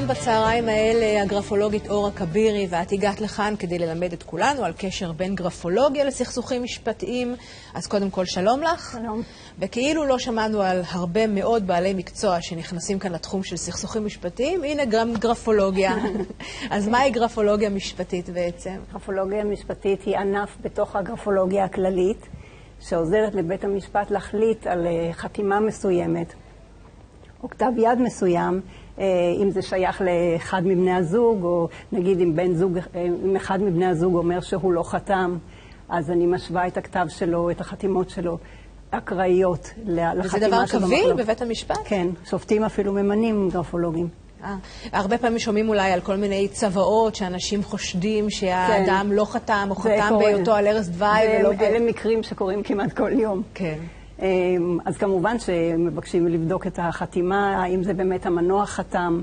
כאן בצהריים האלה הגרפולוגית אורה כבירי, ואת הגעת לכאן כדי ללמד את כולנו על קשר בין גרפולוגיה לסכסוכים משפטיים. אז קודם כל שלום לך. שלום. וכאילו לא שמענו על הרבה מאוד בעלי מקצוע שנכנסים כאן לתחום של סכסוכים משפטיים, הנה גם גרפולוגיה. אז מהי גרפולוגיה משפטית בעצם? גרפולוגיה משפטית היא ענף בתוך הגרפולוגיה הכללית, שעוזרת לבית המשפט להחליט על חתימה מסוימת, או כתב יד מסוים, אם זה שייך לאחד מבני הזוג, או נגיד אם אחד מבני הזוג אומר שהוא לא חתם, אז אני משווה את הכתב שלו, את החתימות שלו, אקראיות לחתימה וזה דבר קביל בבית המשפט? כן, שופטים אפילו ממנים גרפולוגים. הרבה פעמים שומעים אולי על כל מיני צוואות שאנשים חושדים שהאדם לא חתם או חתם בהיותו על ערש דווי. אלה מקרים שקורים כמעט כל יום. כן. אז כמובן שמבקשים לבדוק את החתימה, האם זה באמת המנוח חתם,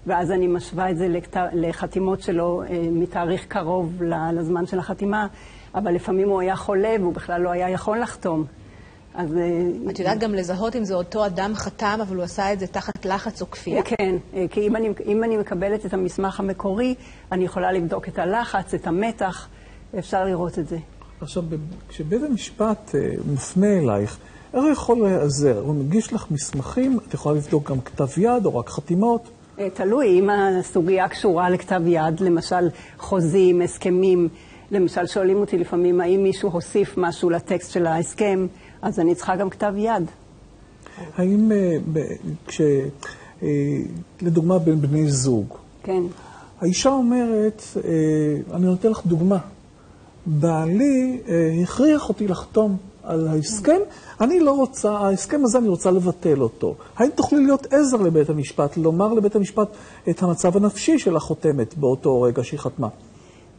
ואז אני משווה את זה לחתימות שלו מתאריך קרוב לזמן של החתימה, אבל לפעמים הוא היה חולה והוא בכלל לא היה יכול לחתום. את יודעת גם לזהות אם זה אותו אדם חתם, אבל הוא עשה את זה תחת לחץ או כפייה? כן, כי אם אני מקבלת את המסמך המקורי, אני יכולה לבדוק את הלחץ, את המתח, ואפשר לראות את זה. עכשיו, כשבית המשפט מופנה אלייך, איך הוא יכול להיעזר? הוא מגיש לך מסמכים, את יכולה לבדוק גם כתב יד או רק חתימות? תלוי, אם הסוגיה קשורה לכתב יד, למשל חוזים, הסכמים, למשל שואלים אותי לפעמים, האם מישהו הוסיף משהו לטקסט של ההסכם, אז אני צריכה גם כתב יד. האם לדוגמה בין בני זוג, כן. האישה אומרת, אני נותן לך דוגמה, בעלי הכריח אותי לחתום על ההסכם, אני לא רוצה, ההסכם הזה אני רוצה לבטל אותו. האם תוכלי להיות עזר לבית המשפט, לומר לבית המשפט את המצב הנפשי של החותמת באותו רגע שהיא חתמה?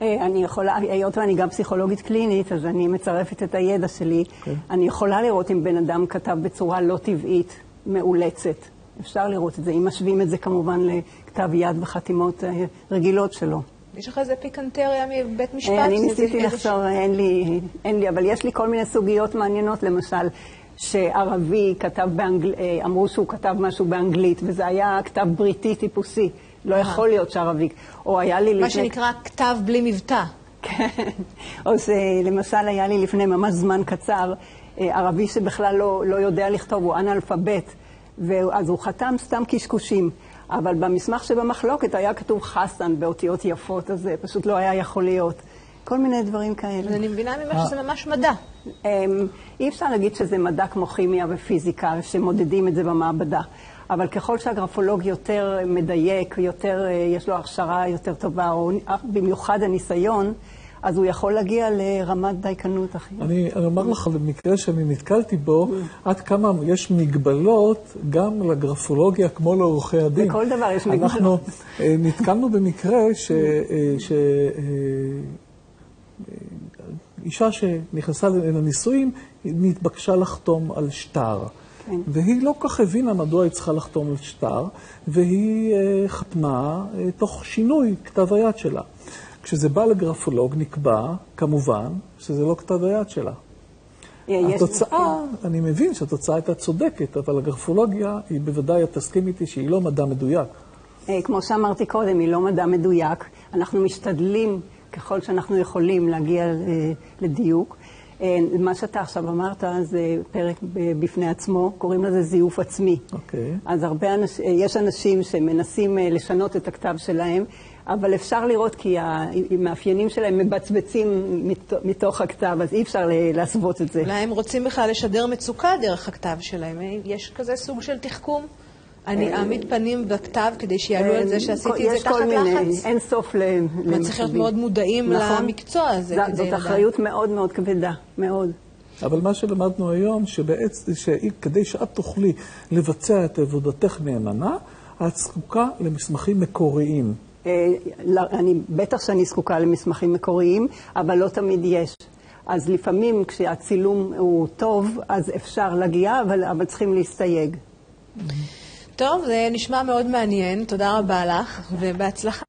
אני יכולה, היות ואני גם פסיכולוגית קלינית, אז אני מצרפת את הידע שלי. אני יכולה לראות אם בן אדם כתב בצורה לא טבעית, מאולצת. אפשר לראות את זה, אם משווים את זה כמובן לכתב יד וחתימות רגילות שלו. יש לך איזה פיקנטריה מבית משפט? אני ניסיתי לחשוב, אין לי, אבל יש לי כל מיני סוגיות מעניינות, למשל, שערבי כתב אמרו שהוא כתב משהו באנגלית, וזה היה כתב בריטי טיפוסי. לא יכול להיות שערבי. או היה לי מה שנקרא כתב בלי מבטא. כן. או שלמשל היה לי לפני ממש זמן קצר, ערבי שבכלל לא יודע לכתוב, הוא אנאלפבית, אז הוא חתם סתם קשקושים. אבל במסמך שבמחלוקת היה כתוב חסן באותיות יפות, אז זה פשוט לא היה יכול להיות. כל מיני דברים כאלה. אז אני מבינה ממש שזה ממש מדע. אי אפשר להגיד שזה מדע כמו כימיה ופיזיקה, שמודדים את זה במעבדה. אבל ככל שהגרפולוג יותר מדייק, יותר, יש לו הכשרה יותר טובה, או במיוחד הניסיון, אז הוא יכול להגיע לרמת דייקנות אחרת. אני אומר לך, במקרה שאני נתקלתי בו, עד כמה יש מגבלות גם לגרפולוגיה כמו לעורכי הדין. בכל דבר יש מגבלות. אנחנו נתקלנו במקרה אישה שנכנסה לנישואים, נתבקשה לחתום על שטר. כן. והיא לא כך הבינה מדוע היא צריכה לחתום על שטר, והיא חתמה תוך שינוי כתב היד שלה. כשזה בא לגרפולוג נקבע, כמובן, שזה לא כתב היד שלה. התוצאה, אני מבין שהתוצאה הייתה צודקת, אבל הגרפולוגיה היא בוודאי, תסכים איתי שהיא לא מדע מדויק. כמו שאמרתי קודם, היא לא מדע מדויק. אנחנו משתדלים ככל שאנחנו יכולים להגיע לדיוק. מה שאתה עכשיו אמרת זה פרק בפני עצמו, קוראים לזה זיוף עצמי. אז יש אנשים שמנסים לשנות את הכתב שלהם, אבל אפשר לראות כי המאפיינים שלהם מבצבצים מתוך הכתב, אז אי אפשר להסוות את זה. אולי הם רוצים בכלל לשדר מצוקה דרך הכתב שלהם. יש כזה סוג של תחכום? אני אעמיד פנים בכתב כדי שיעלו על זה שעשיתי את זה תחת לחץ? אין סוף למצבים. צריך להיות מאוד מודעים למקצוע הזה. זאת אחריות מאוד מאוד כבדה, מאוד. אבל מה שלמדנו היום, שכדי שאת תוכלי לבצע את עבודתך נאמנה, את זקוקה למסמכים מקוריים. בטח שאני זקוקה למסמכים מקוריים, אבל לא תמיד יש. אז לפעמים כשהצילום הוא טוב, אז אפשר להגיע, אבל צריכים להסתייג. טוב, זה נשמע מאוד מעניין. תודה רבה לך, ובהצלחה.